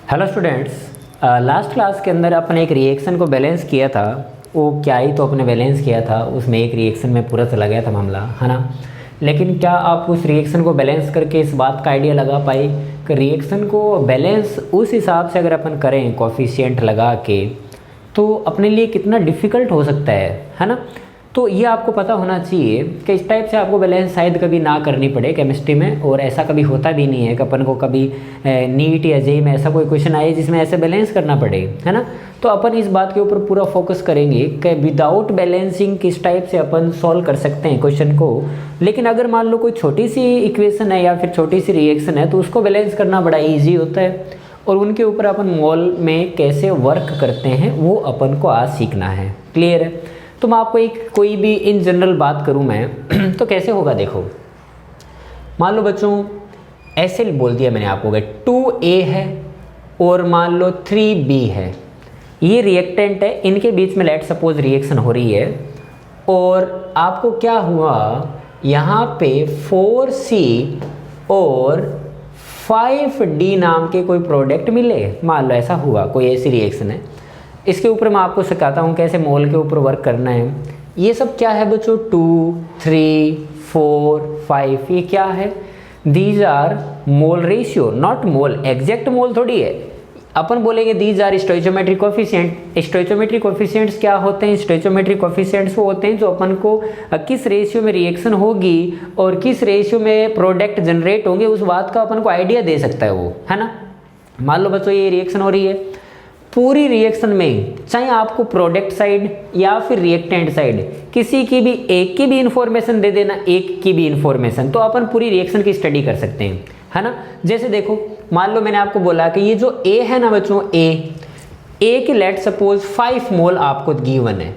Hello students, last class के अंदर अपन एक रिएक्शन को बैलेंस किया था। वो क्या ही तो अपने बैलेंस किया था, उसमें एक रिएक्शन में पूरा चला गया था मामला, है ना। लेकिन क्या आप उस रिएक्शन को बैलेंस करके इस बात का आइडिया लगा पाए कि रिएक्शन को बैलेंस उस हिसाब से अगर अपन करें कोफिशिएंट लगा के, तो अपने लिए कितना डिफ़िकल्ट हो सकता है ना। तो ये आपको पता होना चाहिए कि इस टाइप से आपको बैलेंस शायद कभी ना करनी पड़े केमिस्ट्री में, और ऐसा कभी होता भी नहीं है कि अपन को कभी नीट या जेई में ऐसा कोई क्वेश्चन आए जिसमें ऐसे बैलेंस करना पड़े, है ना। तो अपन इस बात के ऊपर पूरा फोकस करेंगे कि विदाउट बैलेंसिंग किस टाइप से अपन सॉल्व कर सकते हैं क्वेश्चन को। लेकिन अगर मान लो कोई छोटी सी इक्वेशन है या फिर छोटी सी रिएक्शन है तो उसको बैलेंस करना बड़ा ईजी होता है, और उनके ऊपर अपन मोल में कैसे वर्क करते हैं वो अपन को आज सीखना है। क्लियर है। तो मैं आपको एक कोई भी इन जनरल बात करूं मैं तो कैसे होगा, देखो मान लो बच्चों ऐसे बोल दिया मैंने आपको 2A है और मान लो 3B है, ये रिएक्टेंट है, इनके बीच में लेट सपोज रिएक्शन हो रही है, और आपको क्या हुआ यहाँ पे 4C और 5D नाम के कोई प्रोडक्ट मिले। मान लो ऐसा हुआ, कोई ऐसी रिएक्शन है। इसके ऊपर मैं आपको सिखाता हूँ कैसे मोल के ऊपर वर्क करना है। ये सब क्या है बच्चों, 2, 3, 4, 5, ये क्या है, these are mole ratio, not mole, exact mole थोड़ी है। अपन बोलेंगे these are stoichiometric coefficient. Stoichiometric coefficients क्या होते हैं, स्टोइचोमेट्रिक कोफिशिएंट्स वो होते हैं जो अपन को किस रेशियो में रिएक्शन होगी और किस रेशियो में प्रोडक्ट जनरेट होंगे उस बात का अपन को आइडिया दे सकता है वो, है ना। मान लो बच्चों ये रिएक्शन हो रही है, पूरी रिएक्शन में चाहे आपको प्रोडक्ट साइड या फिर रिएक्टेंट साइड किसी की भी एक की भी इंफॉर्मेशन दे देना, एक की भी इंफॉर्मेशन, तो अपन पूरी रिएक्शन की स्टडी कर सकते हैं, है ना। जैसे देखो मान लो मैंने आपको बोला कि ये जो A है ना बच्चों, ए की लेट सपोज 5 मोल आपको गिवन है।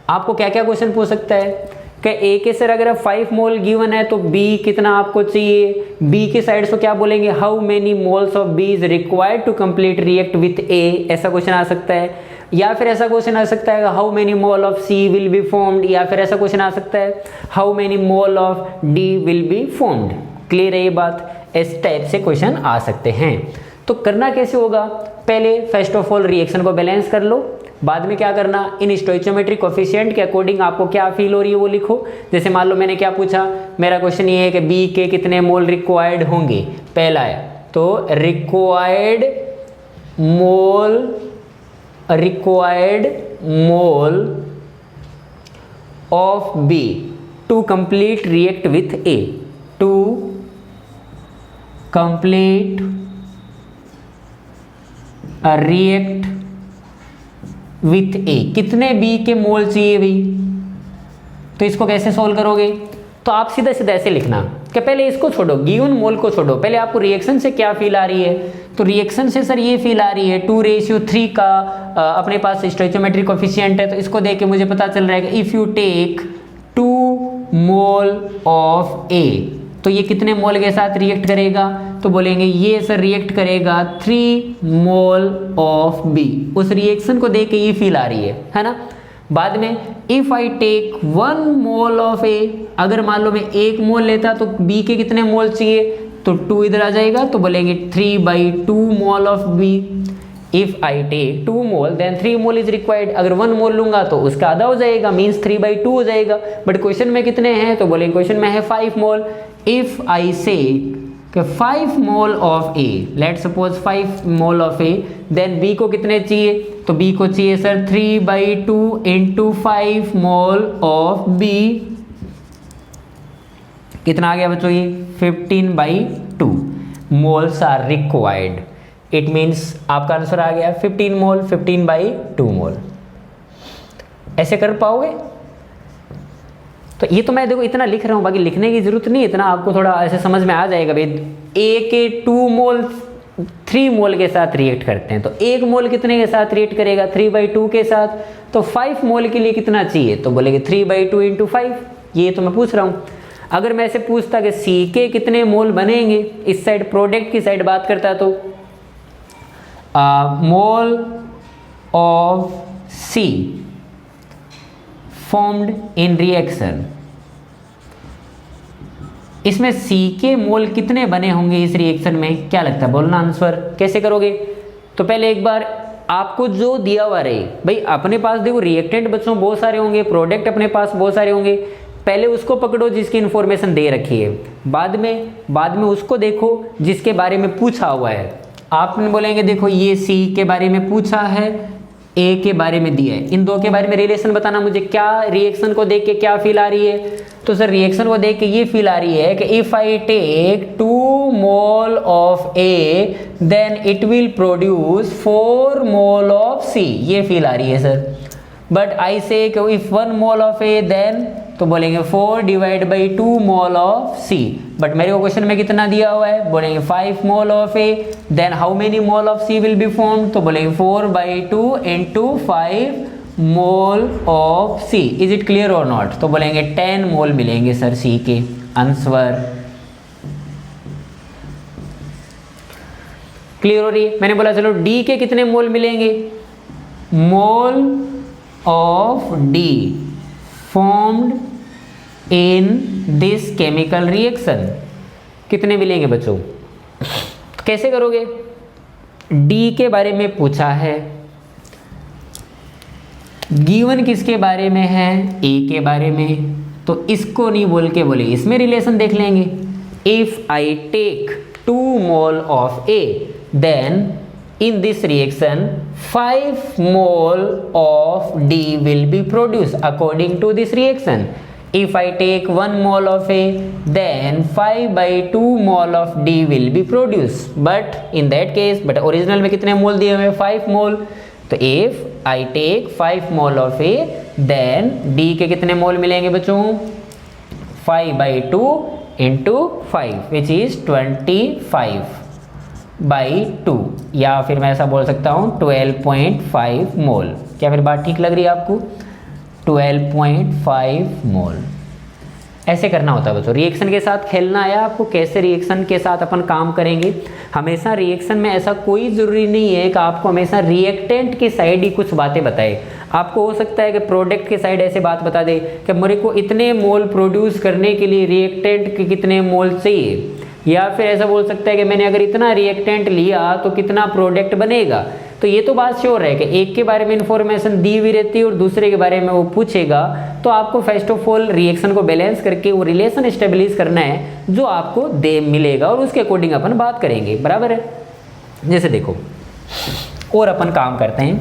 आपको क्या क्या क्वेश्चन पूछ सकता है कि A के सर अगर 5 मोल गिवन है तो B कितना आपको चाहिए, B की साइड से क्या बोलेंगे, how many moles of B is required to complete react with A, ऐसा क्वेश्चन आ सकता है। या फिर ऐसा क्वेश्चन आ सकता है how many mole of C will be formed, या फिर ऐसा क्वेश्चन आ सकता है how many mole of D will be formed. Clear है ये बात, इस टाइप से क्वेश्चन आ सकते हैं। तो करना कैसे होगा, पहले फर्स्ट ऑफ ऑल रिएक्शन को बैलेंस कर लो, बाद में क्या करना, इन स्टोइचोमेट्रिक कोफिशिएंट के अकॉर्डिंग आपको क्या फील हो रही है वो लिखो। जैसे मान लो मैंने क्या पूछा, मेरा क्वेश्चन ये है कि बी के कितने मोल रिक्वायर्ड होंगे, पहला है तो required mole of B to complete react with A, to complete react with A, कितने बी के मोल चाहिए भाई। तो इसको कैसे सोल्व करोगे, तो आप सीधा सीधा ऐसे लिखना कि पहले इसको छोड़ो, गिवन मोल को छोड़ो, पहले आपको रिएक्शन से क्या फील आ रही है। तो रिएक्शन से सर ये फील आ रही है 2:3 का अपने पास स्टोइचोमेट्रिक कोफिशिएंट है, तो इसको देख के मुझे पता चल रहा है कि if you take 2 mole of A, तो ये कितने मोल के साथ रिएक्ट करेगा, तो बोलेंगे ये सर रिएक्ट करेगा 3 मोल ऑफ बी। उस रिएक्शन को देख के ये फील आ रही है ना। बाद में if I take 1 mole of A, अगर मान लो मैं 1 मोल लेता तो बी के कितने मोल चाहिए, तो 2 इधर आ जाएगा, तो बोलेंगे 3/2 mole of B. If I take 2 mole then 3 mole is required, अगर 1 मोल लूंगा तो उसका आधा हो जाएगा, मीन्स 3/2 हो जाएगा। बट क्वेश्चन में कितने हैं, तो बोलेंगे क्वेश्चन में है 5 मोल। If I say 5 mole of A, let suppose 5 mole of A, then B को कितने चाहिए, तो बी को चाहिए sir 3/2 into 5 mole of B, कितना आ गया बच्चों ये 15/2 moles are required. It means आपका आंसर आ गया 15 मोल, 15/2 मोल। ऐसे कर पाओगे, तो ये तो मैं देखो इतना लिख रहा हूँ, बाकी लिखने की जरूरत नहीं, इतना आपको थोड़ा ऐसे समझ में आ जाएगा भाई। ए के 2 मोल 3 मोल के साथ रिएक्ट करते हैं, तो 1 मोल कितने के साथ रिएक्ट करेगा, 3/2 के साथ। तो 5 मोल के लिए कितना चाहिए, तो बोलेंगे 3/2 इंटू 5, ये तो मैं पूछ रहा हूँ। अगर मैं ऐसे पूछता कि सी के कितने मोल बनेंगे, इस साइड प्रोडक्ट की साइड बात करता, तो mole of C formed in reaction, इसमें सी के मोल कितने बने होंगे इस रिएक्शन में, क्या लगता है, बोलना आंसर कैसे करोगे। तो पहले एक बार आपको जो दिया हुआ रहे, भाई अपने पास देखो रिएक्टेंट बच्चों बहुत सारे होंगे, प्रोडक्ट अपने पास बहुत सारे होंगे, पहले उसको पकड़ो जिसकी इन्फॉर्मेशन दे रखी है, बाद में उसको देखो जिसके बारे में पूछा हुआ है। आपने बोलेंगे देखो ये सी के बारे में पूछा है, ए के बारे में दिया है, इन दो के बारे में रिलेशन बताना मुझे, क्या रिएक्शन को देख के क्या फील आ रही है। तो सर रिएक्शन को देख के ये फील आ रही है कि if I take 2 mole of A then it will produce 4 mole of C, ये फील आ रही है sir. But I say if 1 mole of A then, तो बोलेंगे 4 divide by 2 mole of C. But मेरे को क्वेश्चन में कितना दिया हुआ है, बोलेंगे 5 mole of A then how many mole of C will be formed, तो बोलेंगे 4/2 into 5 mole of C. Is it clear और नॉट, तो बोलेंगे 10 मोल मिलेंगे सर सी के आंसर। क्लियर हो रही है। मैंने बोला चलो डी के कितने मोल मिलेंगे, mole of D formed in this chemical reaction कितने मिलेंगे बच्चों। कैसे करोगे, डी के बारे में पूछा है, गिवन किसके बारे में है, ए के बारे में, तो इसको नहीं बोल के बोले इसमें रिलेशन देख लेंगे। If I take 2 mole of A then in this reaction 5 mole of D will be produced according to this reaction. If I take 1 mole of A then 5/2 mole of D will be produced. But in that case, but original में कितने मोल दिए हुए हैं, 5 मोल। तो if I take 5 mole of A then D के कितने मोल मिलेंगे बच्चों, 5/2 into 5 which is 25/2, या फिर मैं ऐसा बोल सकता हूँ 12.5 मोल। क्या फिर बात ठीक लग रही है आपको, 12.5 मोल। ऐसे करना होता है बच्चों, रिएक्शन के साथ खेलना आया आपको, कैसे रिएक्शन के साथ अपन काम करेंगे। हमेशा रिएक्शन में ऐसा कोई ज़रूरी नहीं है कि आपको हमेशा रिएक्टेंट की साइड ही कुछ बातें बताए। आपको हो सकता है कि प्रोडक्ट की साइड ऐसे बात बता दे कि मेरे को इतने मोल प्रोड्यूस करने के लिए रिएक्टेंट के कितने मोल चाहिए, या फिर ऐसा बोल सकता है कि मैंने अगर इतना रिएक्टेंट लिया तो कितना प्रोडक्ट बनेगा। तो ये तो बात श्योर है कि एक के बारे में इंफॉर्मेशन दी हुई रहती है और दूसरे के बारे में वो पूछेगा, तो आपको फर्स्ट ऑफ ऑल रिएक्शन को बैलेंस करके वो रिलेशन एस्टेब्लिश करना है जो आपको दे मिलेगा, और उसके अकॉर्डिंग अपन बात करेंगे, बराबर है। जैसे देखो और अपन काम करते हैं,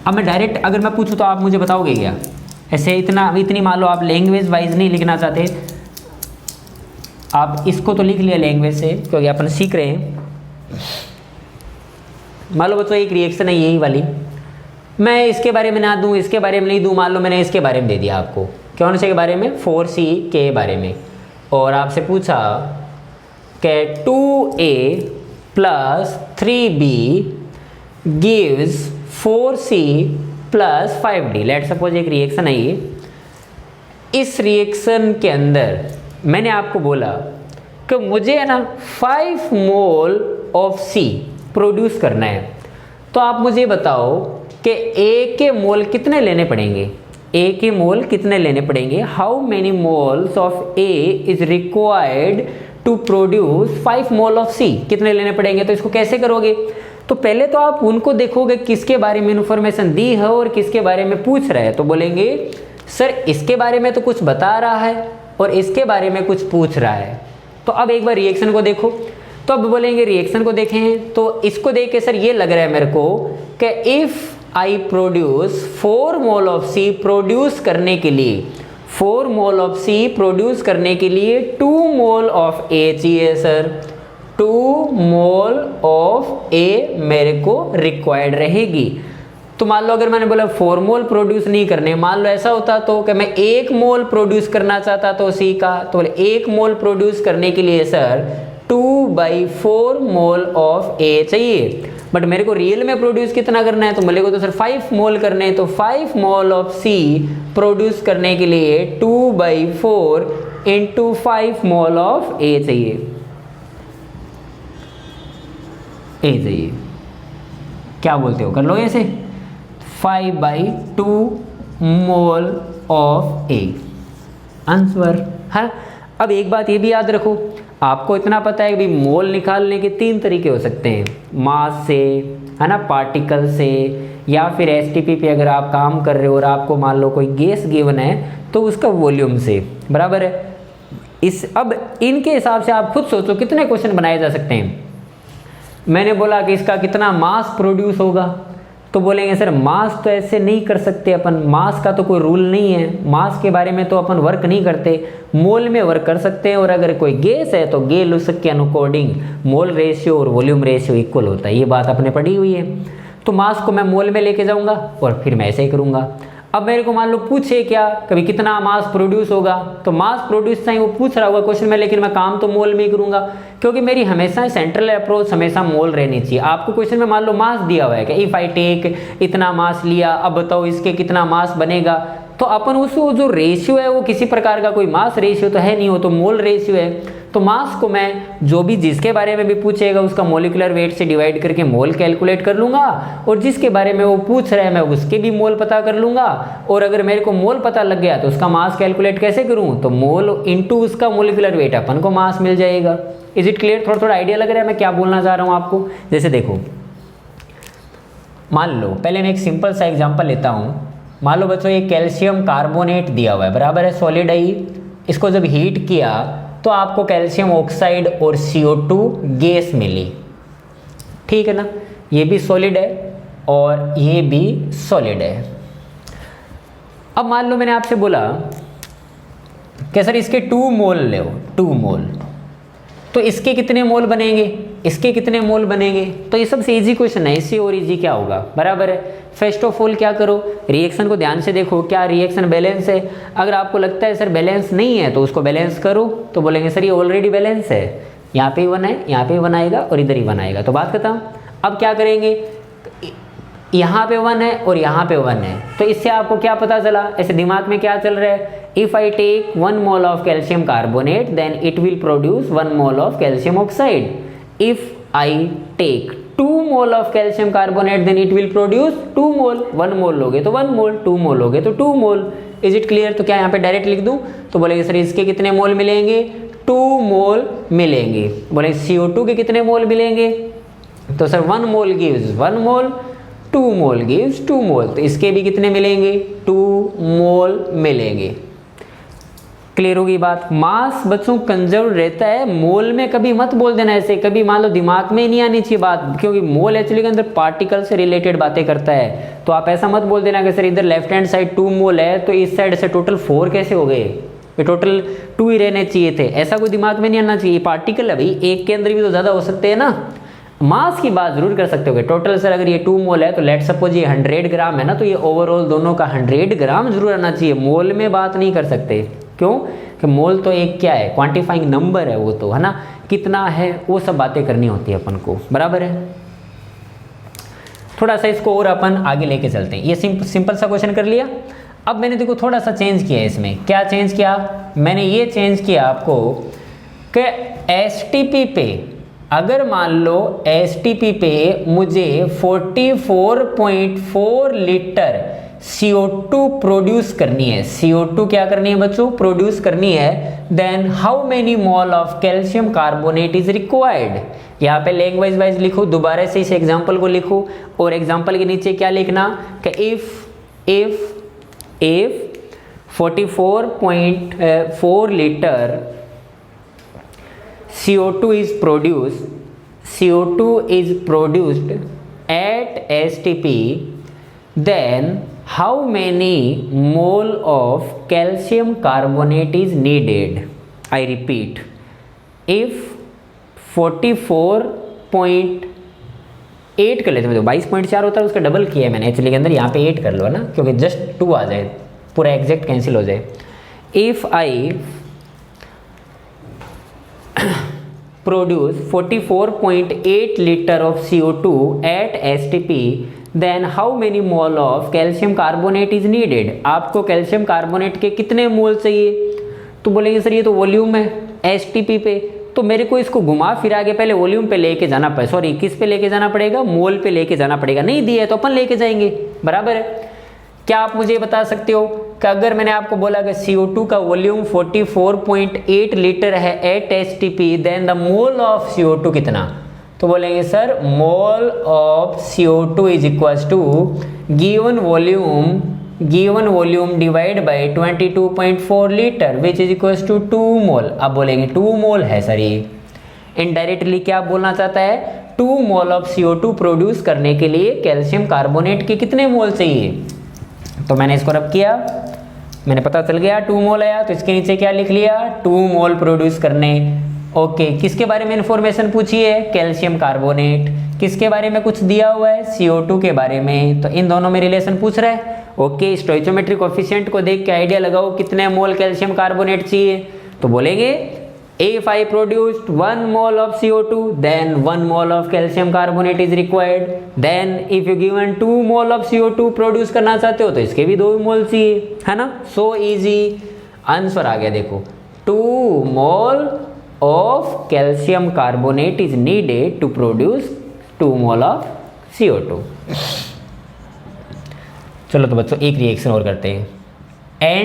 अब मैं डायरेक्ट अगर मैं पूछूं तो आप मुझे बताओगे क्या, ऐसे इतनी मान लो आप लैंग्वेज वाइज नहीं लिखना चाहते, आप इसको तो लिख लिया लैंग्वेज से क्योंकि अपन सीख रहे हैं। मान लो बच्चों एक रिएक्शन है यही वाली, मैं इसके बारे में ना दूं, इसके बारे में नहीं दूं, मान लो मैंने इसके बारे में दे दिया आपको, कौन से के बारे में, 4C के बारे में, और आपसे पूछा कि 2A + 3B gives 4C + 5D। Let suppose एक रिएक्शन है ये, इस रिएक्शन के अंदर मैंने आपको बोला कि मुझे है ना 5 मोल ऑफ C प्रोड्यूस करना है, तो आप मुझे बताओ कि A के मोल कितने लेने पड़ेंगे, A के मोल कितने लेने पड़ेंगे, how many moles of A is required to produce 5 mole of C, कितने लेने पड़ेंगे। तो इसको कैसे करोगे, तो पहले तो आप उनको देखोगे किसके बारे में इन्फॉर्मेशन दी है और किसके बारे में पूछ रहा है। तो बोलेंगे सर इसके बारे में तो कुछ बता रहा है और इसके बारे में कुछ पूछ रहा है, तो अब एक बार रिएक्शन को देखो। तो अब बोलेंगे रिएक्शन को देखें, तो इसको देख के सर ये लग रहा है मेरे को कि if I produce 4 mole of C produce करने के लिए, 4 मोल ऑफ C प्रोड्यूस करने के लिए 2 मोल ऑफ A चाहिए सर, 2 मोल ऑफ A मेरे को रिक्वायर्ड रहेगी। तो मान लो अगर मैंने बोला 4 मोल प्रोड्यूस नहीं करने, मान लो ऐसा होता तो कि मैं 1 मोल प्रोड्यूस करना चाहता तो C का, तो 1 मोल प्रोड्यूस करने के लिए सर 2/4 मोल ऑफ A चाहिए, बट मेरे को रियल में प्रोड्यूस कितना करना है, तो मेरे को तो सर 5 मोल करने हैं, तो 5 मोल ऑफ C प्रोड्यूस करने के लिए 2/4 इंटू 5 मोल ऑफ A चाहिए, चाहिए। क्या बोलते हो, कर लो ऐसे, 5/2 मोल ऑफ A आंसर है। अब एक बात ये भी याद रखो, आपको इतना पता है कि भाई मोल निकालने के 3 तरीके हो सकते हैं, मास से, है ना, पार्टिकल से, या फिर एसटीपी पे अगर आप काम कर रहे हो और आपको मान लो कोई गैस गिवन है तो उसका वॉल्यूम से, बराबर है। अब इनके हिसाब से आप खुद सोचो कितने क्वेश्चन बनाए जा सकते हैं। मैंने बोला कि इसका कितना मास प्रोड्यूस होगा, तो बोलेंगे सर मास तो ऐसे नहीं कर सकते अपन, मास का तो कोई रूल नहीं है, मास के बारे में तो अपन वर्क नहीं करते, मोल में वर्क कर सकते हैं। और अगर कोई गैस है तो गैस उसके अकॉर्डिंग मोल रेशियो और वॉल्यूम रेशियो इक्वल होता है, ये बात आपने पढ़ी हुई है। तो मास को मैं मोल में लेके जाऊंगा और फिर मैं ऐसे ही करूंगा। अब मेरे को मान लो पूछे क्या कभी कितना मास प्रोड्यूस होगा, तो मास प्रोड्यूस चाहिए वो पूछ रहा होगा क्वेश्चन में, लेकिन मैं काम तो मोल में ही करूंगा, क्योंकि मेरी हमेशा सेंट्रल अप्रोच हमेशा मोल रहनी चाहिए। आपको क्वेश्चन में मान लो मास दिया हुआ है कि इफ आई टेक इतना मास लिया, अब बताओ इसके कितना मास बनेगा, तो अपन उसको जो रेशियो है वो किसी प्रकार का कोई मास रेशियो तो है नहीं, हो तो मोल रेशियो है। तो मास को मैं जो भी जिसके बारे में भी पूछेगा उसका मोलिकुलर वेट से डिवाइड करके मोल कैलकुलेट कर लूंगा, और जिसके बारे में वो पूछ रहा है मैं उसके भी मोल पता कर लूंगा। और अगर मेरे को मोल पता लग गया तो उसका मास कैलकुलेट कैसे करूं, तो मोल इंटू उसका मोलिकुलर वेट, अपन को मास मिल जाएगा। Is it clear? थोड़ा थोड़ा आइडिया लग रहा है मैं क्या बोलना चाह रहा हूं आपको। जैसे देखो, मान लो पहले मैं एक सिंपल सा एग्जांपल लेता हूं। मान लो बच्चों ये कैल्शियम कार्बोनेट दिया हुआ है, बराबर है, सॉलिड है। इसको जब हीट किया तो आपको कैल्शियम ऑक्साइड और CO2 गैस मिली, ठीक है ना, ये भी सॉलिड है और ये भी सॉलिड है। अब मान लो मैंने आपसे बोला कि सर इसके 2 मोल ले, 2 मोल, तो इसके कितने मोल बनेंगे, इसके कितने मोल बनेंगे। तो ये सबसे इजी क्वेश्चन है, इससे और इजी क्या होगा, बराबर है। फर्स्ट ऑफ ऑल क्या करो, रिएक्शन को ध्यान से देखो, क्या रिएक्शन बैलेंस है। अगर आपको लगता है सर बैलेंस नहीं है तो उसको बैलेंस करो, तो बोलेंगे सर ये ऑलरेडी बैलेंस है, यहाँ पे 1 है, यहाँ पे 1 आएगा और इधर ही 1 आएगा, तो बात खत्म। अब क्या करेंगे, यहाँ पे 1 है और यहाँ पे 1 है, तो इससे आपको क्या पता चला, ऐसे दिमाग में क्या चल रहा है, if I take 1 mole of calcium carbonate then it will produce 1 mole of calcium oxide. If I take 2 mole of calcium carbonate then it will produce 2 mole. 1 mole लोगे तो 1 मोल, 2 मोल लोगे तो 2 मोल। Is it clear? तो क्या यहाँ पे direct लिख दूं, तो बोलेंगे सर इसके कितने मोल मिलेंगे, 2 मोल मिलेंगे। बोले CO2 के कितने मोल मिलेंगे, तो सर 1 मोल गिव्स 1 मोल, 2 मोल गिव्स 2 मोल, तो इसके भी कितने मिलेंगे, 2 मोल मिलेंगे। क्लियर होगी बात। मास बच्चों कंजर्व रहता है, मोल में कभी मत बोल देना ऐसे, कभी मान लो दिमाग में नहीं आनी चाहिए बात, क्योंकि मोल एक्चुअली के अंदर पार्टिकल से रिलेटेड बातें करता है। तो आप ऐसा मत बोल देना कि सर इधर लेफ्ट हैंड साइड 2 मोल है तो इस साइड से टोटल 4 कैसे हो गए, ये टोटल 2 ही रहने चाहिए थे, ऐसा कोई दिमाग में नहीं आना चाहिए। पार्टिकल है भाई, एक के अंदर भी तो ज्यादा हो सकते हैं ना। मास की बात जरूर कर सकते हो, टोटल सर अगर ये 2 मोल है तो लेट सपोज ये 100 ग्राम है ना, तो ये ओवरऑल दोनों का 100 ग्राम जरूर आना चाहिए, मोल में बात नहीं कर सकते। क्यों कि मोल तो एक क्या है, क्वांटिफाइंग नंबर है, वो तो है ना, कितना है वो सब बातें करनी होती है अपन को, बराबर है। थोड़ा सा इसको और अपन आगे लेके चलते हैं। ये सिंपल सा क्वेश्चन कर लिया। अब मैंने देखो थोड़ा सा चेंज किया है इसमें। क्या चेंज किया मैंने, ये चेंज किया आपको कि एसटीपी पे, अगर मान लो एसटीपी पे मुझे 44.4 लीटर CO2 प्रोड्यूस करनी है, CO2 क्या करनी है बच्चों, प्रोड्यूस करनी है, then how many mole of calcium carbonate is required. यहाँ पे लैंग्वेज वाइज लिखो, दोबारा से इस एग्जांपल को लिखो, और एग्जांपल के नीचे क्या लिखना कि if 44.4 litre CO2 is produced at STP, then how many mole of calcium carbonate is needed? I repeat, if 44.8 कर लेते हैं, 22.4 होता है, उसका डबल किया है मैंने एक्चुअली के अंदर, यहाँ पे 8 कर लो ना, क्योंकि जस्ट 2 आ जाए, पूरा एग्जैक्ट कैंसिल हो जाए। If I produce 44.8 liter of CO2 at STP, then how many mole of calcium carbonate is needed? आपको कैल्शियम कार्बोनेट के कितने मोल चाहिए, तो बोलेंगे सर ये तो वॉल्यूम है STP पे, तो मेरे को इसको घुमा फिरा के पहले वॉल्यूम पे लेके जाना पड़ेगा, सॉरी किस पे लेके जाना पड़ेगा, मोल पे लेके जाना पड़ेगा। नहीं दिया है तो अपन लेके जाएंगे, बराबर है। क्या आप मुझे बता सकते हो कि अगर मैंने आपको बोला कि CO2 का वॉल्यूम 44.8 लीटर है at STP, then the mole of CO2 कितना, तो बोलेंगे sir mole of CO2 is equals to given volume divide by 22.4 litre which is equals to 2 mole. अब बोलेंगे 2 मोल है सर, ये इनडायरेक्टली क्या बोलना चाहता है, 2 मोल ऑफ CO2 प्रोड्यूस करने के लिए कैल्शियम कार्बोनेट के कितने मोल चाहिए। तो मैंने इसको रब किया, मैंने पता चल गया 2 मोल आया, तो इसके नीचे क्या लिख लिया, 2 मोल प्रोड्यूस करने। ओके, किसके बारे में इंफॉर्मेशन पूछी है, कैल्शियम कार्बोनेट। किसके बारे में कुछ दिया हुआ है, CO2 के बारे में, तो इन दोनों में रिलेशन पूछ रहा है। ओके, स्टोइचोमेट्रिक कोएफिशिएंट को देख के आइडिया लगाओ कितने मोल कैल्शियम कार्बोनेट चाहिए, तो बोलेंगे if I produced 1 mole of CO2 then 1 mole of calcium carbonate is required, then if you given 2 mole of CO2 produce करना चाहते हो तो इसके भी 2 मोल चाहिए, है ना। सो इजी, आंसर आ गया देखो, 2 mole of calcium carbonate is needed to produce 2 mole of CO2। चलो तो बच्चों एक रिएक्शन और करते हैं।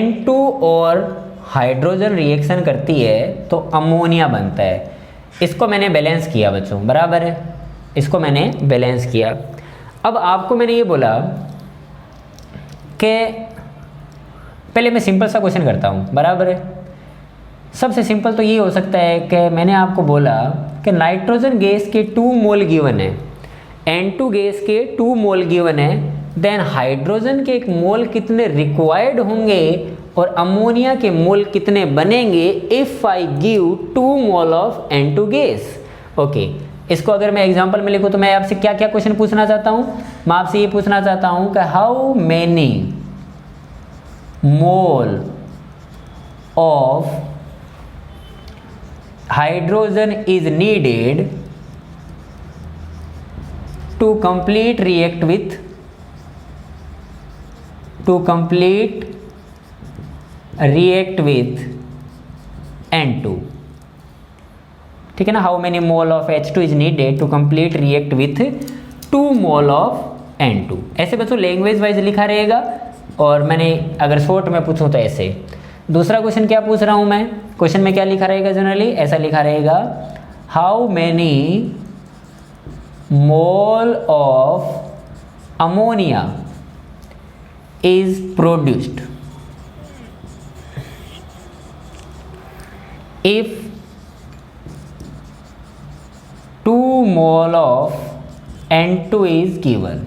N2 और हाइड्रोजन रिएक्शन करती है तो अमोनिया बनता है। इसको मैंने बैलेंस किया बच्चों, बराबर है, इसको मैंने बैलेंस किया। अब आपको मैंने ये बोला कि पहले मैं सिंपल सा क्वेश्चन करता हूँ, बराबर है। सबसे सिंपल तो ये हो सकता है कि मैंने आपको बोला कि नाइट्रोजन गैस के 2 मोल गिवन है, N2 गैस के 2 मोल गिवन है, देन हाइड्रोजन के एक मोल कितने रिक्वायर्ड होंगे और अमोनिया के मोल कितने बनेंगे if I give 2 mole of N2 gas. Okay, इसको अगर मैं एग्जांपल में लिखूं तो मैं आपसे क्या क्या क्वेश्चन पूछना चाहता हूं, मैं आपसे ये पूछना चाहता हूं कि how many mole of hydrogen is needed to complete react with N2, ठीक है ना। How many mole of H2 is needed to complete react with 2 mole of N2। ऐसे बच्चों लैंग्वेज वाइज लिखा रहेगा, और मैंने अगर शॉर्ट में पूछूं तो ऐसे। दूसरा क्वेश्चन क्या पूछ रहा हूं मैं, क्वेश्चन में क्या लिखा रहेगा, जनरली ऐसा लिखा रहेगा, how many mole of ammonia is produced if 2 mole of N2 is given।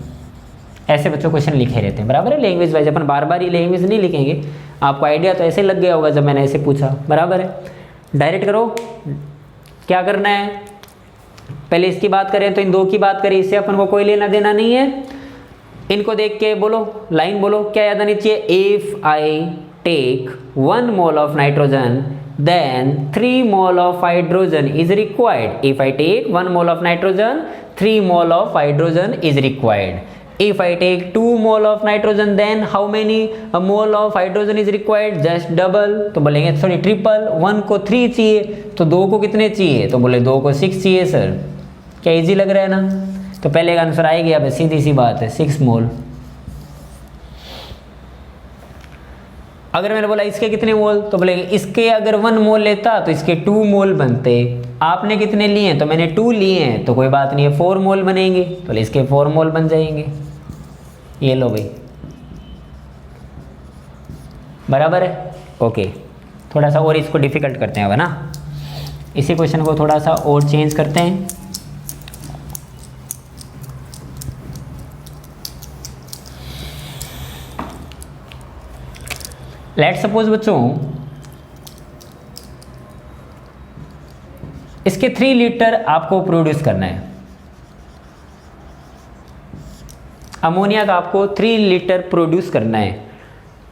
ऐसे बच्चों क्वेश्चन लिखे रहते हैं, बराबर है। लैंग्वेज वाइज अपन बार बार ये लैंग्वेज नहीं लिखेंगे, आपको आइडिया तो ऐसे लग गया होगा जब मैंने ऐसे पूछा, बराबर है। डायरेक्ट करो, क्या करना है, पहले इसकी बात करें तो इन 2 की बात करें, इससे अपन को कोई लेना देना नहीं है। इनको देख के बोलो, लाइन बोलो, क्या याद आनी चाहिए, if I take 1 mole of nitrogen then 3 mole of hydrogen is required। if I take 1 mole of nitrogen 3 mole of hydrogen is required। if I take 2 mole of nitrogen then how many mole of hydrogen is required, just double। तो बोलेंगे sorry triple, 1 को 3 चाहिए तो 2 को कितने चाहिए, तो बोले 2 को 6 चाहिए सर। क्या इजी लग रहा है ना, तो पहले का आंसर आएगी, अब सीधी सी बात है 6 मोल। अगर मैंने बोला इसके कितने मोल, तो बोलेंगे इसके अगर 1 मोल लेता तो इसके 2 मोल बनते, आपने कितने लिए हैं, तो मैंने 2 लिए हैं, तो कोई बात नहीं है 4 मोल बनेंगे, तो इसके 4 मोल बन जाएंगे। ये लो भाई, बराबर है। ओके, थोड़ा सा और इसको डिफिकल्ट करते हैं अब, है ना। इसी क्वेश्चन को थोड़ा सा और चेंज करते हैं। लेट सपोज बच्चों इसके 3 लीटर आपको प्रोड्यूस करना है, अमोनिया का आपको 3 लीटर प्रोड्यूस करना है,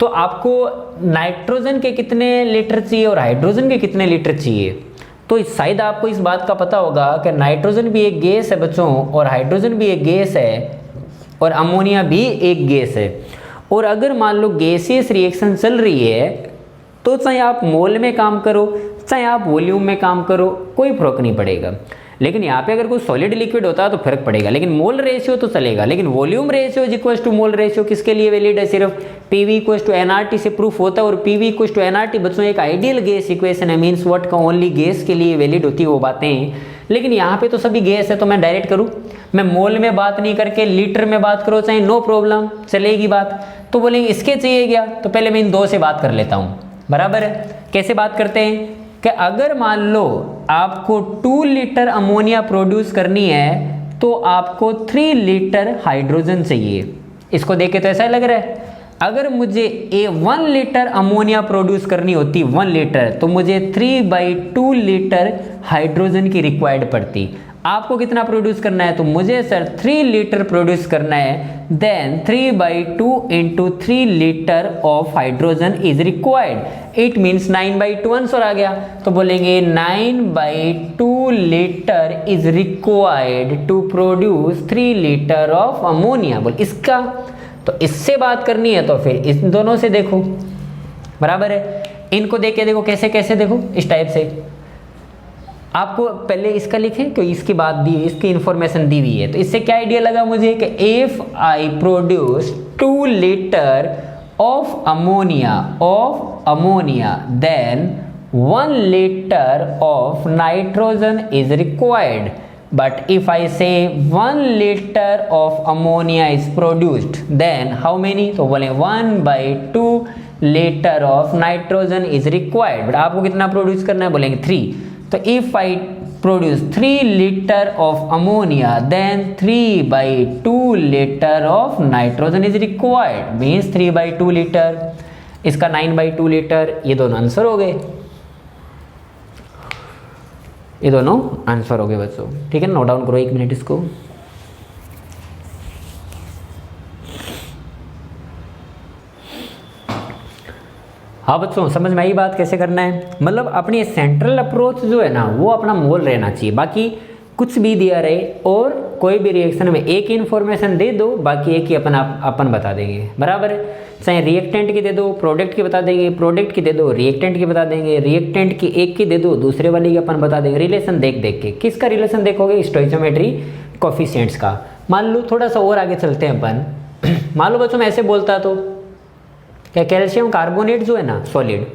तो आपको नाइट्रोजन के कितने लीटर चाहिए और हाइड्रोजन के कितने लीटर चाहिए। तो शायद आपको इस बात का पता होगा कि नाइट्रोजन भी एक गैस है बच्चों, और हाइड्रोजन भी एक गैस है, और अमोनिया भी एक गैस है। और अगर मान लो गैसियस रिएक्शन चल रही है तो चाहे आप मोल में काम करो चाहे आप वॉल्यूम में काम करो, कोई फर्क नहीं पड़ेगा। लेकिन यहाँ पे अगर कोई सॉलिड लिक्विड होता तो फर्क पड़ेगा, लेकिन मोल रेशियो तो चलेगा। लेकिन volume ratio is equal to mole ratio किसके लिए वैलिड है? सिर्फ पीवी इक्वल टू एनआरटी से प्रूफ होता है, और पीवी इक्वल टू एनआरटी बच्चों एक आइडियल गैस इक्वेशन है, मीन्स व्हाट का ओनली गैस के लिए वैलिड होती है वो बातें। लेकिन यहाँ पे तो सभी गैस है, तो मैं डायरेक्ट करूँ, मैं मोल में बात नहीं करके लीटर में बात करो चाहे, नो प्रॉब्लम, चलेगी बात। तो बोलेंगे इसके चाहिए क्या, तो पहले मैं इन दो से बात कर लेता हूँ, बराबर है। कैसे बात करते हैं कि अगर मान लो आपको 2 लीटर अमोनिया प्रोड्यूस करनी है तो आपको 3 लीटर हाइड्रोजन चाहिए। इसको देख के तो ऐसा लग रहा है, अगर मुझे 1 लीटर अमोनिया प्रोड्यूस करनी होती 1 लीटर, तो मुझे 3/2 लीटर हाइड्रोजन की रिक्वायर्ड पड़ती। आपको कितना प्रोड्यूस करना है, तो मुझे सर 3 लीटर प्रोड्यूस करना है, then 3/2 into 3 litre of hydrogen is required, it means 9/2 answer आ गया। तो बोलेंगे 9/2 litre is required to produce 3 litre of ammonia. बोल इसका, तो इससे बात करनी है तो फिर इन दोनों से देखो, बराबर है। इनको देख के देखो कैसे कैसे, देखो इस टाइप से। आपको पहले इसका लिखें क्योंकि इसकी बात दी, इसकी इंफॉर्मेशन दी हुई है, तो इससे क्या आइडिया लगा मुझे कि if I produce 2 litre of ammonia then 1 litre of nitrogen is required, but if I say 1 liter of ammonia is produced, then how many? तो बोले 1/2 liter of nitrogen is required, but आपको कितना produce करना है, बोलेंगे 3। तो if I produce 3 liter of ammonia, then 3/2 liter of nitrogen is required, means 3/2 liter, इसका 9/2 litre. ये दोनों आंसर हो गए, ये दोनों आंसर हो गए बच्चों, ठीक है। नोट डाउन करो 1 मिनट इसको। हाँ बच्चों, समझ में आई बात कैसे करना है। मतलब अपनी सेंट्रल अप्रोच जो है ना वो अपना मोल रहना चाहिए, बाकी कुछ भी दिया रहे और कोई भी रिएक्शन में एक ही इन्फॉर्मेशन दे दो, बाकी एक ही अपन बता देंगे, बराबर है। चाहे रिएक्टेंट की दे दो, प्रोडक्ट की बता देंगे, प्रोडक्ट की दे दो, रिएक्टेंट की बता देंगे, रिएक्टेंट की एक की दे दो, दूसरे वाली की अपन बता देंगे। रिलेशन देख देख के, किसका रिलेशन देखोगे, स्टोइचियोमेट्री कोफिशिएंट्स का। मान लो थोड़ा सा और आगे चलते हैं अपन। मान लो बच्चों मैं ऐसे बोलता तो क्या, कैल्शियम कार्बोनेट जो है ना सॉलिड,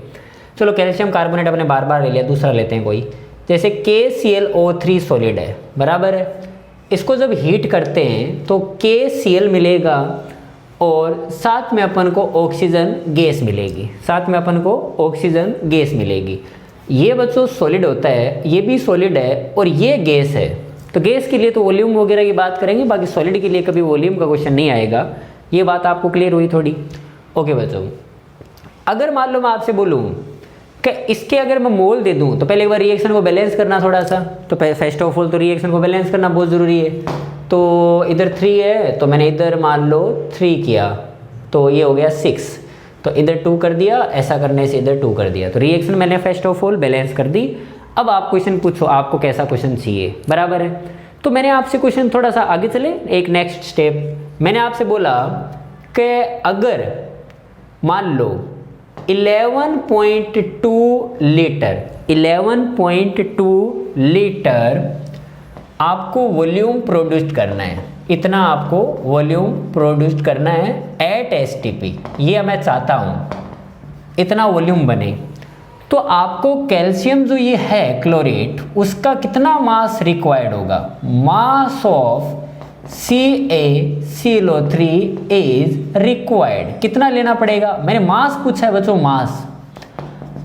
चलो कैल्शियम कार्बोनेट अपने बार बार ले लिया, दूसरा लेते हैं कोई, जैसे KClO3 सॉलिड है, बराबर है। इसको जब हीट करते हैं तो KCl मिलेगा और साथ में अपन को ऑक्सीजन गैस मिलेगी, साथ में अपन को ऑक्सीजन गैस मिलेगी। ये बच्चों सॉलिड होता है, ये भी सॉलिड है और ये गैस है। तो गैस के लिए तो वॉल्यूम वगैरह की बात करेंगे, बाकी सॉलिड के लिए कभी वॉल्यूम का क्वेश्चन नहीं आएगा। ये बात आपको क्लियर हुई थोड़ी? ओके बच्चों, अगर मान लो मैं आपसे बोलूँ कि इसके अगर मैं मोल दे दूं, तो पहले एक बार रिएक्शन को बैलेंस करना थोड़ा सा, तो फर्स्ट ऑफ ऑल तो रिएक्शन को बैलेंस करना बहुत ज़रूरी है। तो इधर 3 है, तो मैंने इधर मान लो 3 किया, तो ये हो गया 6, तो इधर 2 कर दिया, ऐसा करने से इधर 2 कर दिया, तो रिएक्शन मैंने फर्स्ट ऑफ ऑल बैलेंस कर दी। अब आप क्वेश्चन पूछो, आपको कैसा क्वेश्चन चाहिए, बराबर है। तो मैंने आपसे क्वेश्चन थोड़ा सा आगे चले, एक नेक्स्ट स्टेप, मैंने आपसे बोला कि अगर मान लो 11.2 लीटर आपको वॉल्यूम प्रोड्यूस करना है, इतना आपको वॉल्यूम प्रोड्यूस करना है एट STP, ये मैं चाहता हूँ इतना वॉल्यूम बने। तो आपको कैल्शियम जो ये है क्लोरेट, उसका कितना मास रिक्वायर्ड होगा, mass of CaClO3 is required, कितना लेना पड़ेगा। मैंने मास पूछा है बच्चों, मास,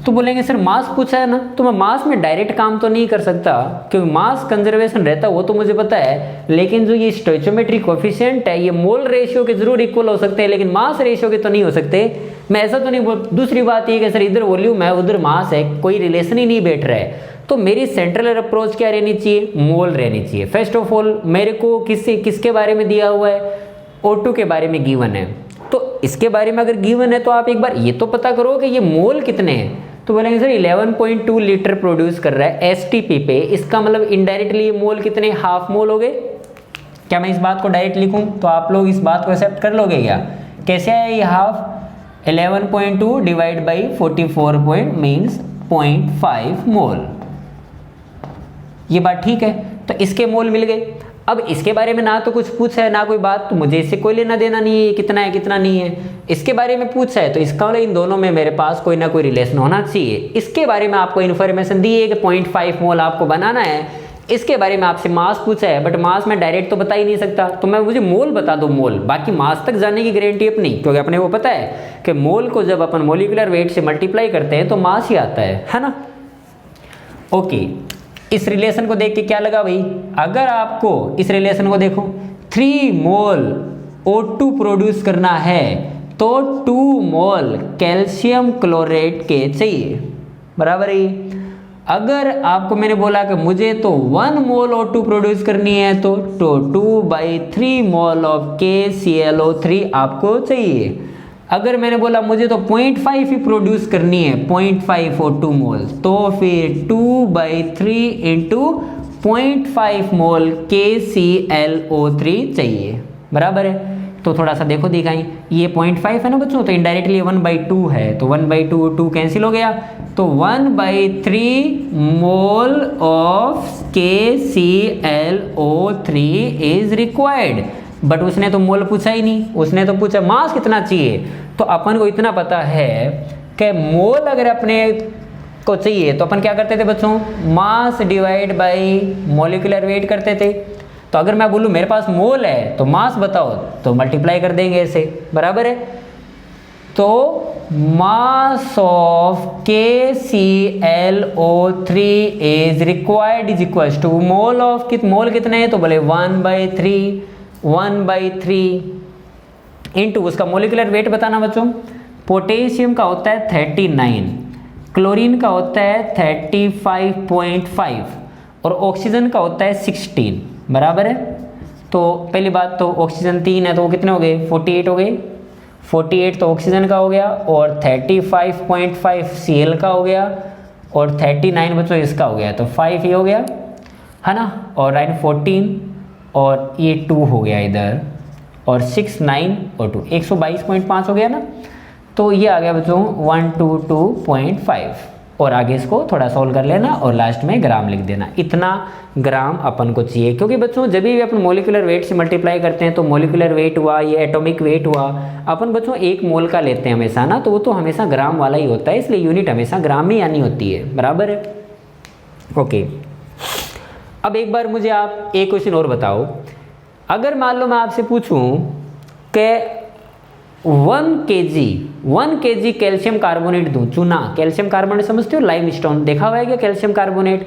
तो बोलेंगे सर मास पूछा है ना, तो मैं मास में डायरेक्ट काम तो नहीं कर सकता क्योंकि मास कंजर्वेशन रहता है वो तो मुझे पता है, लेकिन जो ये स्टोइचियोमेट्री कोफिशिएंट है ये मोल रेशियो के जरूर इक्वल हो सकते हैं, लेकिन मास रेशियो के तो नहीं हो सकते। मैं ऐसा तो नहीं बोल। दूसरी बात ये कि सर इधर वॉल्यूम है उधर मास है, कोई रिलेशन ही नहीं बैठ रहा है, तो मेरी सेंट्रल अप्रोच क्या रहनी चाहिए, मोल रहनी चाहिए। फर्स्ट ऑफ ऑल मेरे को किसके बारे में दिया हुआ है, O2 के बारे में गिवन है, तो इसके बारे में अगर गिवन है तो आप एक बार ये तो पता करो कि ये मोल कितने हैं। तो बोलेंगे सर 11.2 लीटर प्रोड्यूस कर रहा है STP पे, इसका मतलब इनडायरेक्टली ये मोल कितने, हाफ मोल हो गए। क्या मैं इस बात को डायरेक्ट लिखूं तो आप लोग इस बात को एक्सेप्ट कर लोगे क्या, कैसे है ये हाफ, 11.2 डिवाइड बाई 44 मीन्स 0.5 मोल, ये बात ठीक है, तो इसके मोल मिल गए। अब इसके बारे में ना तो कुछ पूछा है ना कोई बात, तो मुझे इससे कोई लेना देना नहीं है कितना है कितना नहीं है। इसके बारे में पूछा है तो इसका मतलब इन दोनों में मेरे पास कोई ना कोई रिलेशन होना चाहिए। इसके बारे में आपको इन्फॉर्मेशन दी है कि 0.5 मोल आपको बनाना है। इसके बारे में आपसे मास पूछा है, बट मास मैं डायरेक्ट तो बता ही नहीं सकता, तो मैं मुझे मोल बता दो मोल, बाकी मास तक जाने की गारंटी अपनी, क्योंकि अपने वो पता है कि मोल को जब अपन मोलिकुलर वेट से मल्टीप्लाई करते हैं तो मास ही आता है ना। ओके, इस रिलेशन को देख के क्या लगा भाई, अगर आपको इस रिलेशन को देखो 3 मोल O2 प्रोड्यूस करना है तो 2 मोल कैल्शियम क्लोरेट के चाहिए, बराबर है। अगर आपको मैंने बोला कि मुझे तो 1 मोल O2 प्रोड्यूस करनी है तो 2/3 मोल ऑफ KClO3 आपको चाहिए। अगर मैंने बोला मुझे तो 0.5 ही प्रोड्यूस करनी है, 0.5 O2 मोल, तो फिर 2/3 इंटू 0.5 मोल KClO3 चाहिए, बराबर है। तो थोड़ा सा देखो दिखाई, ये 0.5 है ना बच्चों, तो इनडायरेक्टली 1/2 है, तो 1/2 2 कैंसिल हो गया, तो 1/3 mole of KClO3 is required. But उसने तो मोल पूछा ही नहीं, उसने तो पूछा मास कितना चाहिए। तो अपन को इतना पता है कि मोल अगर अपने को चाहिए तो अपन क्या करते थे बच्चों, mass divide by molecular weight करते थे। तो अगर मैं बोलूँ मेरे पास मोल है तो मास बताओ, तो मल्टीप्लाई कर देंगे ऐसे, बराबर है। तो mass of KClO3 is required is equal to mole of mole कितने हैं, तो बोले 1/3 इंटू उसका मोलिकुलर वेट बताना बच्चों। पोटेशियम का होता है 39, क्लोरीन का होता है 35.5 और ऑक्सीजन का होता है 16, बराबर है। तो पहली बात तो ऑक्सीजन 3 है तो वो कितने हो गए, 48 हो गए। 48 तो ऑक्सीजन का हो गया और 35.5 Cl का हो गया और 39 बच्चों इसका हो गया, तो 5 ही हो गया है ना। और 9 14 और ये 2 हो गया इधर, और 6 9 और 2 122.5 हो गया ना। तो ये आ गया बच्चों 122.5, और आगे इसको थोड़ा सॉल्व कर लेना और लास्ट में ग्राम लिख देना। इतना ग्राम अपन को चाहिए, क्योंकि बच्चों जब भी अपन मोलिकुलर वेट से मल्टीप्लाई करते हैं तो मोलिकुलर वेट हुआ, ये एटॉमिक वेट हुआ, अपन बच्चों 1 मोल का लेते हैं हमेशा ना, तो वो तो हमेशा ग्राम वाला ही होता है, इसलिए यूनिट हमेशा ग्राम में आनी होती है, बराबर है। ओके, अब एक बार मुझे आप एक क्वेश्चन और बताओ। अगर मान लो मैं आपसे पूछूं कि 1 kg कैल्शियम कार्बोनेट दूं, चूना, कैल्शियम कार्बोनेट समझते हो, लाइमस्टोन देखा हुआ है क्या कैल्शियम कार्बोनेट?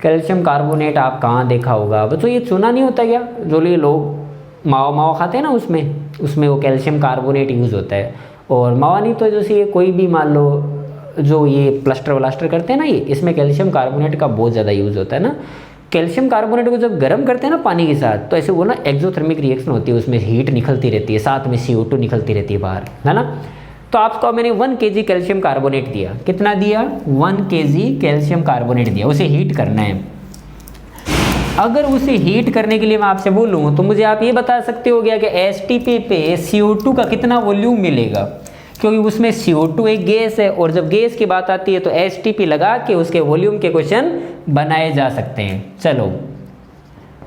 कैल्शियम कार्बोनेट आप कहाँ देखा होगा बच्चों, ये चूना नहीं होता क्या जो ये लोग मावा खाते हैं ना, उसमें वो कैल्शियम कार्बोनेट यूज़ होता है। और मावा नहीं तो जैसे ये कोई भी मान लो जो ये प्लास्टर व्लास्टर करते हैं ना, ये इसमें कैल्शियम कार्बोनेट का बहुत ज़्यादा यूज़ होता है ना। कैल्शियम कार्बोनेट को जब गर्म करते हैं ना पानी के साथ, तो ऐसे वो ना एक्सोथर्मिक रिएक्शन होती है, उसमें हीट निकलती रहती है, साथ में CO2 निकलती रहती है बाहर, है ना। तो आपको मैंने 1 kg कैल्शियम कार्बोनेट दिया, कितना दिया, 1 kg कैल्शियम कार्बोनेट दिया, उसे हीट करना है। अगर उसे हीट करने के लिए मैं आपसे बोलूँ तो मुझे आप ये बता सकते हो गया कि STP पे CO2 का कितना वॉल्यूम मिलेगा, क्योंकि उसमें CO2 एक गैस है, और जब गैस की बात आती है तो STP लगा के उसके वॉल्यूम के क्वेश्चन बनाए जा सकते हैं। चलो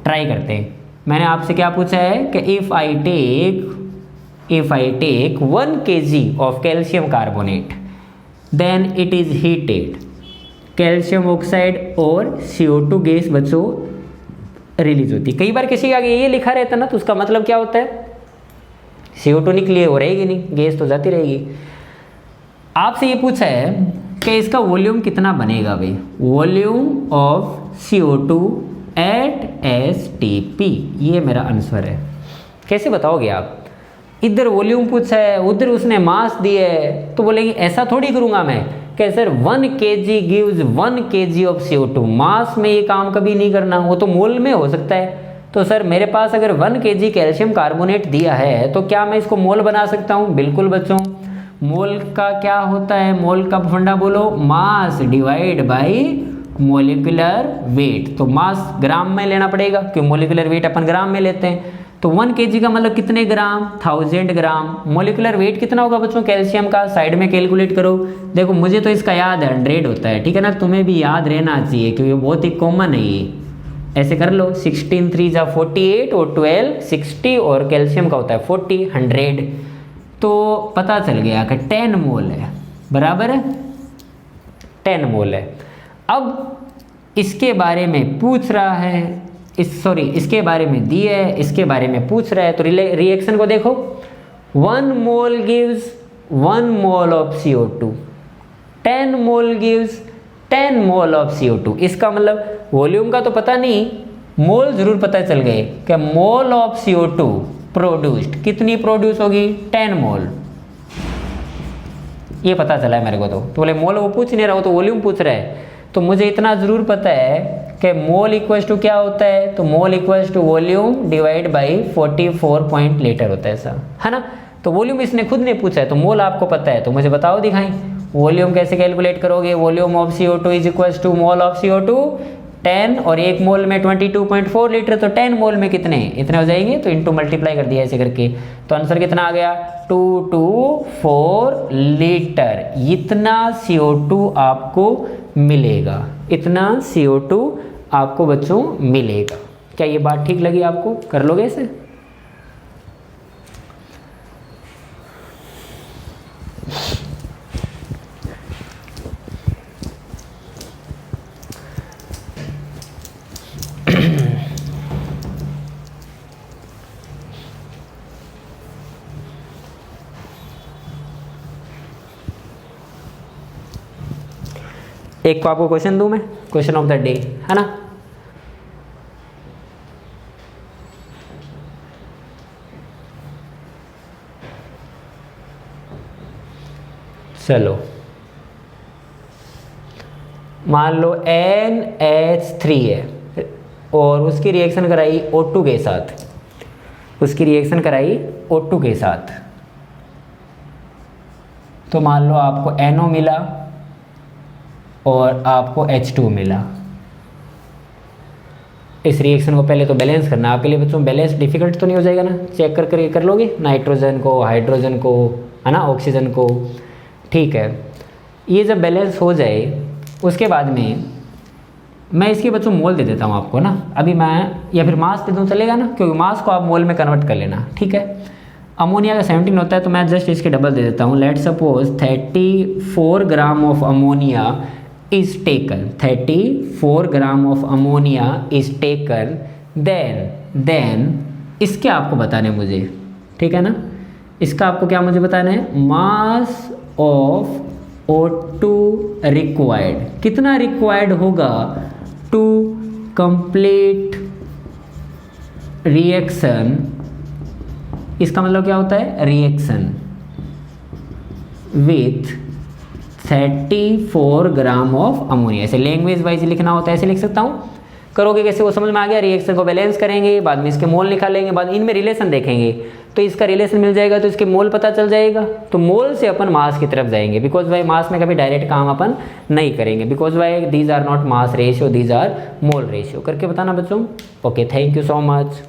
ट्राई करते हैं। मैंने आपसे क्या पूछा है कि if I take 1 kg of calcium carbonate then it is heated, calcium oxide और CO2 गैस बच्चों रिलीज होती है। कई बार किसी के आगे ये लिखा रहता है ना, तो उसका मतलब क्या होता है, CO2 निकली है वो रहेगी नहीं, गैस तो जाती रहेगी। आपसे ये पूछा है कि इसका वॉल्यूम कितना बनेगा भाई, volume of CO2 eight STP, ये मेरा आंसर है। कैसे बताओगे आप, इधर वॉल्यूम पूछा है उधर उसने मास दिया है, तो बोलेंगे ऐसा थोड़ी करूंगा मैं कि sir 1 kg gives 1 kg of CO2, मास में ये काम कभी नहीं करना, वो तो मोल में हो सकता है। तो सर मेरे पास अगर 1 kg कैल्शियम कार्बोनेट दिया है तो क्या मैं इसको मोल बना सकता हूँ? बिल्कुल बच्चों, मोल का क्या होता है, मोल का फंडा बोलो, mass divide by molecular weight. तो मास ग्राम में लेना पड़ेगा क्योंकि मोलिकुलर वेट अपन ग्राम में लेते हैं, तो 1 kg का मतलब कितने ग्राम, 1000 ग्राम। मोलिकुलर वेट कितना होगा बच्चों कैल्शियम का, साइड में कैलकुलेट करो। देखो मुझे तो इसका याद है 100 होता है, ठीक है ना, तुम्हें भी याद रहना चाहिए क्योंकि बहुत ही कॉमन है ये। ऐसे कर लो 16 3 जा 48 और 12 60 और कैल्शियम का होता है 40 100, तो पता चल गया कि 10 मोल है, बराबर है 10 मोल है। अब इसके बारे में पूछ रहा है, इसके बारे में दिया है, इसके बारे में पूछ रहा है, तो रिएक्शन को देखो 1 mole gives 1 mole of CO2, 10 mole gives 10 mole of CO2। इसका मतलब वॉल्यूम का तो पता नहीं, मोल जरूर पता चल गए कि मोल ऑफ CO2 प्रोड्यूस्ड, कितनी प्रोड्यूस होगी 10 मोल, ये पता चला है मेरे को। तो बोले मोल वो पूछ नहीं रहा, वो तो वॉल्यूम पूछ रहा है। तो मुझे इतना ज़रूर पता है कि मोल इक्वल्स टू क्या होता है, तो mole equals to volume divide by 44 point litre होता है सर, है ना। तो वॉल्यूम इसने खुद ने पूछा है, तो मोल आपको पता है, तो मुझे बताओ दिखाएं वॉल्यूम कैसे कैलकुलेट करोगे। Volume of CO2 is equals to mole of CO2 10, और 1 मोल में 22.4 लीटर, तो 10 मोल में कितने इतने हो जाएंगे, तो इनटू मल्टीप्लाई कर दिया ऐसे करके, तो आंसर कितना आ गया 224 लीटर। इतना CO2 आपको मिलेगा, इतना CO2 आपको बच्चों मिलेगा। क्या ये बात ठीक लगी आपको, कर लोगे इसे। एक को आपको क्वेश्चन दूं मैं, क्वेश्चन ऑफ द डे, है ना। चलो मान लो NH3 है और उसकी रिएक्शन कराई O2 के साथ, उसकी रिएक्शन कराई O2 के साथ, तो मान लो आपको NO मिला और आपको H2 मिला। इस रिएक्शन को पहले तो बैलेंस करना आपके लिए बच्चों, बैलेंस डिफिकल्ट तो नहीं हो जाएगा ना, चेक करके कर लोगे, नाइट्रोजन को, हाइड्रोजन को, है ना, ऑक्सीजन को, ठीक है। ये जब बैलेंस हो जाए उसके बाद में मैं इसके बच्चों मोल दे देता हूँ आपको ना, अभी मैं, या फिर मास दे दूँ चलेगा ना, क्योंकि मास को आप मोल में कन्वर्ट कर लेना, ठीक है। अमोनिया का 17 होता है, तो मैं जस्ट इसके डबल दे देता हूँ। Let suppose 34 gram of ammonia is taken, 34 gram of ammonia is taken, then इसके आपको बताना है मुझे, ठीक है ना, इसका आपको क्या मुझे बताना है, मास ऑफ O2 रिक्वायर्ड, कितना रिक्वायर्ड होगा टू कंप्लीट रिएक्शन। इसका मतलब क्या होता है, reaction with 34 gram of ammonia. ऐसे लैंग्वेज वाइज लिखना होता है, ऐसे लिख सकता हूँ। करोगे कैसे, वो समझ में आ गया। रिएक्शन को बैलेंस करेंगे, बाद में इसके मोल निकालेंगे, बाद इनमें रिलेशन देखेंगे, तो इसका रिलेशन मिल जाएगा, तो इसके मोल पता चल जाएगा, तो मोल से अपन मास की तरफ जाएंगे। बिकॉज भाई मास में कभी डायरेक्ट काम अपन नहीं करेंगे, बिकॉज भाई these are not mass ratio, these are mole ratio. करके बताना बच्चों। Okay, thank you so much.